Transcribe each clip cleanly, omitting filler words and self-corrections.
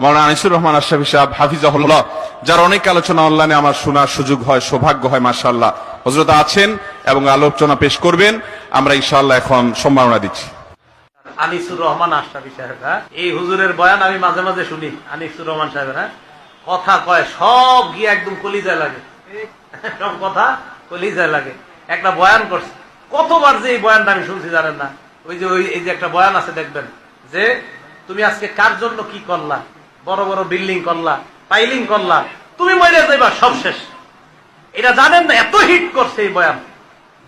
মাওলানা আনিসুর রহমান আশরাফী সাহেব হাফিজাহুল্লাহ, যার অনেক আলোচনা অনলাইনে আমার শোনার সুযোগ হয়, সৌভাগ্য হয়, মাশাআল্লাহ হযরত আছেন এবং আলোচনা পেশ করবেন। আমরা ইনশাআল্লাহ এখন সম্মাননা দিচ্ছি। আনিসুর রহমান আশরাফী সাহেব, এই হুজুরের বয়ান আমি মাঝে মাঝে শুনি। আনিসুর রহমান সাহেবের কথা কয় সব গিয়ে একদম কলিজায় লাগে, সব কথা কলিজায় লাগে। একটা বয়ান করছে, কতবার যে এই বয়ানটা আমি শুনছি জানেন না। ওই যে একটা বয়ান আছে দেখবেন যে তুমি আজকে কার জন্য কি করলা, বড় বড় বিল্ডিং করলা, পাইলিং করলা, তুমি মরে যাইবা, সব শেষ। এটা জানেন না, এত হিট করছে এই বয়ান,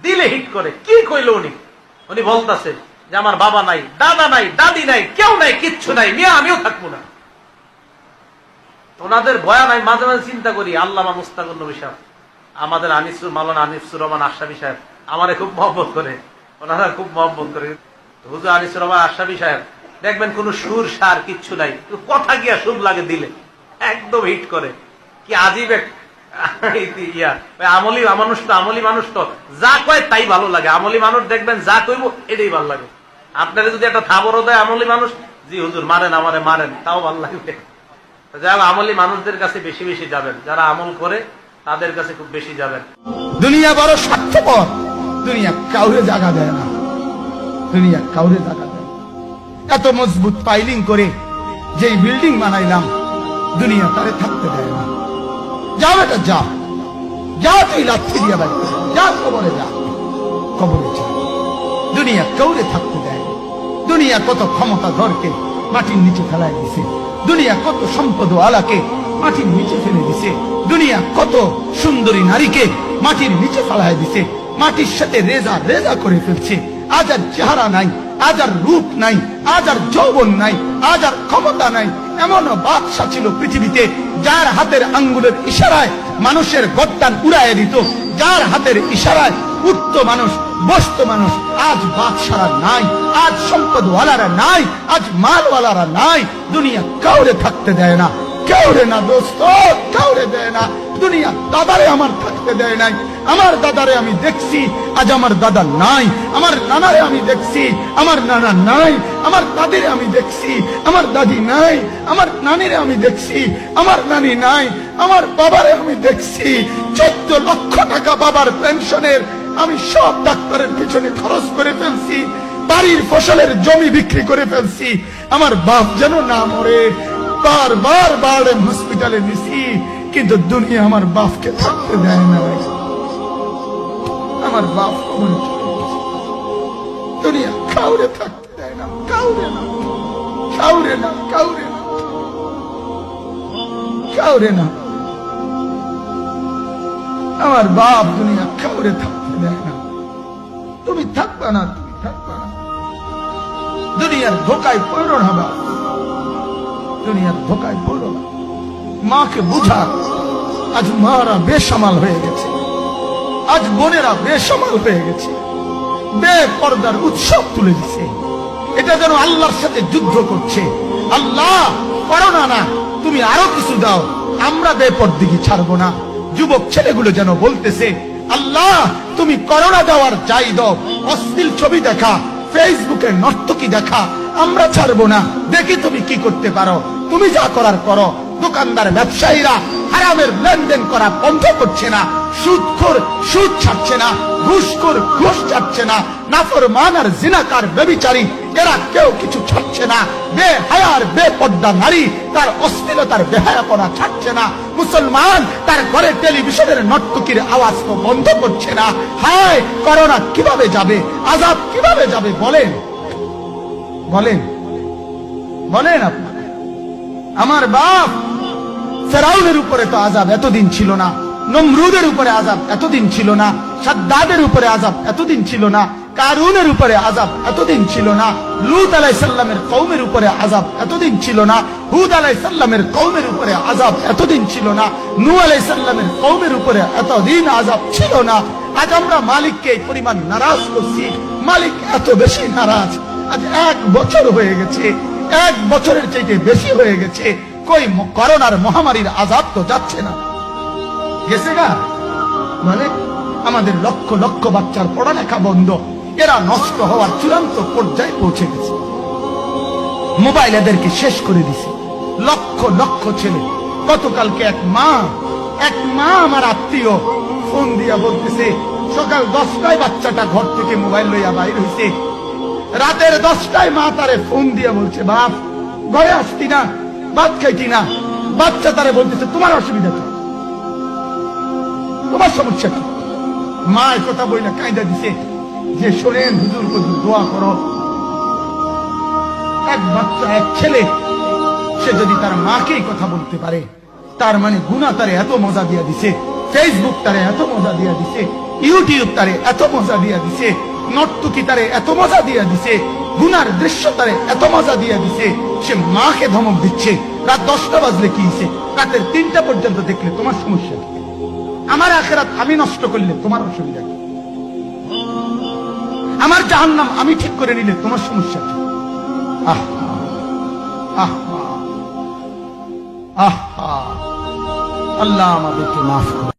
দিলে হিট করে। কি কইল উনি বলতেছে যে আমার বাবা নাই, দাদা নাই, দাদি নাই, কেউ নাই, কিচ্ছু নাই, মিয়া আমিও থাকবো না। ওনাদের বয়ান আমি মাঝে মাঝে চিন্তা করি, আল্লামা মুস্তাকুর নবী সাহেব, আমাদের মাওলানা আনিসুর রহমান আশরাফী সাহেব আমারে খুব মহব্বত করে, ওনারা খুব মহব্বত করে। হুজুর আনিসুর রহমান আশরাফী সাহেব দেখবেন কোন সুর সার কিচ্ছু নাই, কথা গিয়া সুর লাগে দিলে, একদম হিট করে। কি আজীব আমলি মানুষ তো যা কয় তাই ভালো লাগে। আমলি মানুষ দেখবেন যা কইব এটাই ভালো লাগে। আপনারা যদি একটা থাবরও দেয় আমলি মানুষ, জি হুজুর মারেন আমারে মারেন, তাও ভালো লাগবে। যাই হোক, আমলি মানুষদের কাছে বেশি বেশি যাবেন, যারা আমল করে তাদের কাছে খুব বেশি যাবেন। দুনিয়া বড় স্বার্থপর, দুনিয়া কাউরে জায়গা দেয় না, দুনিয়া কাউরে জায়গা দেয়। এত মজবুত পাইলিং করে যে বিল্ডিং বানাইলাম, দুনিয়া তারে থাকতে দেয় না। যা বেটা যা, যা তুই লাথি দিয়া বাড়ি যা, কবরে যা, কবরে যা। দুনিয়া কাউরে থাকতে দেয়। দুনিয়া কত ক্ষমতা ধরকে মাটির নিচে ফেলায় দিছে, দুনিয়া কত সম্পদ আলাকে মাটির নিচে ফেলে দিছে, দুনিয়া কত সুন্দরী নারীকে মাটির নিচে ফেলায় দিছে, মাটির সাথে রেজা রেজা করে ফেলছে। আজ আর চেহারা নাই, আজ আর রূপ নাই, আজ আর যৌবন নাই, আজ আর ক্ষমতা নাই। এমনও বাদশা ছিল পৃথিবীতে যার হাতের আঙ্গুলের ইশারায় মানুষের গর্দান উড়াইয়া দিত, যার হাতের ইশারায় উঠত মানুষ, বসত মানুষ। আজ বাদশারা নাই, আজ সম্পদওয়ালারা নাই, আজ মালওয়ালারা নাই। দুনিয়া কাউরে থাকতে দেয় না, কাউরে না দোস্ত, কাউরে দেয় না। দুনিয়া দাদারে আমার থাকতে দেয় নাই। আমার দাদারে আমি দেখছি, আজ আমার দাদা নাই। আমার নানারে আমি দেখছি, আমার নানা নাই। আমার দাদিরে আমি দেখছি, আমার দাদি নাই। আমার নানিরে আমি দেখছি, আমার নানি নাই। আমার বাবারে আমি দেখছি, 14 লক্ষ টাকা বাবার পেনশনের আমি সব ডাক্তারের পিছনে খরচ করে ফেলছি, বাড়ির ফসলের জমি বিক্রি করে ফেলছি। আমার বাপ যেন না মরে বারবার বারবার হসপিটালে নিছি, কিন্তু দুনিয়া আমার বাপকে থাকতে দেয় না। আমার বাপ দুনিয়া কাউরে থাকতে দেয় না, কাউরে না, কাউরে না, কাউরে না, কাউরে না। আমার বাপ দুনিয়া কাউরে থাকতে দেয় না। তুমি থাকবা না, তুমি থাকবা না। দুনিয়ার ধোকায় পড়ো না, বাবা, দুনিয়ার ধোকায় পড়ো না। মাকে বুঝা, আজ মারা বেসামাল হয়ে গেছে, আজ বোনেরা বেসামাল হয়ে গেছে, বেপর্দার উৎসব তুলে দিছে। এটা যেন আল্লাহর সাথে যুদ্ধ করছে। আল্লাহ করোনা না, তুমি আরো কিছু দাও, আমরা বেপরদিগি ছাড়বো না। যুবক ছেলেগুলো যেন বলতেছে, আল্লাহ তুমি করোনা দেওয়ার চাই দাও, অশ্লীল ছবি দেখা, ফেসবুকে নর্তকী দেখা, আমরা ছাড়বো না। দেখি তুমি কি করতে পারো, তুমি যা করার করো। দোকানদার ব্যবসায়ীরা হারামের লেনদেন করা বন্ধ করছে না, সুদখোর সুদ ছাড়ছে না, ঘুষখোর ঘুষ ছাড়ছে না, নাফরমান আর জিনাকার ব্যভিচারী এরা কেউ কিছু ছাড়ছে না। বেহায়ার বেপর্দা নারী তার অশ্লীলতার বেহায়াপনা ছাড়ছে না। মুসলমান তার ঘরে টেলিভিশনের নর্তকীর আওয়াজ তো বন্ধ করছে না। হায়, করোনা কিভাবে যাবে, আযাব কিভাবে যাবে বলেন, বলেন, বলেন আপনারা। আমার বাপ ফেরাউনের উপরে তো আযাব এতদিন ছিল না, নমরুদের উপরে আযাব এতদিন ছিল না, সাদ্দাদের উপরে আযাব এতদিন ছিল না, কারুনের উপরে আযাব এতদিন ছিল না, লূত আলাইহিস সালামের কওমের উপরে আযাব এতদিন ছিল না, হুদ আলাইহিস সালামের কওমের উপরে আযাব এতদিন ছিল না, নূহ আলাইহিস সালামের কওমের উপরে এতদিন আযাব ছিল না। আজ আমরা মালিককে এই পরিমাণ নারাজ করছি, মালিক এত বেশি নারাজ। আজ 1 বছর হয়ে গেছে, 1 বছরের চাইতে বেশি হয়ে গেছে, কই করোনার মহামারীর আযাব তো যাচ্ছে না, গেছে না? মানে আমাদের লক্ষ লক্ষ বাচ্চার পড়ালেখা বন্ধ, এরা নষ্ট হওয়ার চূড়ান্ত পর্যায়ে পৌঁছে গেছে। মোবাইল এদেরকে শেষ করে দিছে, লক্ষ লক্ষ ছেলে। গতকালকে এক মা আমার আত্মীয় ফোন দিয়া বলতেছে সকাল 10টায় বাচ্চাটা ঘর থেকে মোবাইল লইয়া বাইর হইছে, রাতের 10টায় মা তারে ফোন দিয়া বলছে বাপ ঘরে আসতি না, ভাত খাইতি না। বাচ্চা তারে বলতেছে তোমার অসুবিধা কি, তোমার সমস্যা কি? মা এই কথা বইলা কায়দা দিছে যে শোনেন হুজুর হুজুর দোয়া করো। এক বাচ্চা এক ছেলে সে যদি তার মাকেই কথা বলতে পারে, তার মানে গুনাহ তারে এত মজা দিয়া দিছে, ফেসবুক তারে এত মজা দিয়া দিছে, ইউটিউব তারে এত মজা দিয়া দিছে, নর্তকী তারে এত মজা দিয়া দিছে, গুনার দৃশ্য তারে এত মজা দিয়া দিছে, সে মাকে ধমক দিচ্ছে। রাত 10টা বাজলে কি হইছে, রাতের 3টা পর্যন্ত দেখলে তোমার সমস্যা কি? আমার আখিরাত আমি নষ্ট করলে তোমার অসুবিধা কি? আমার জাহান্নাম আমি ঠিক করে নিলে তোমার সমস্যা কি? আহ আহ আহ আল্লাহ আমাদেরকে মাফ করুন।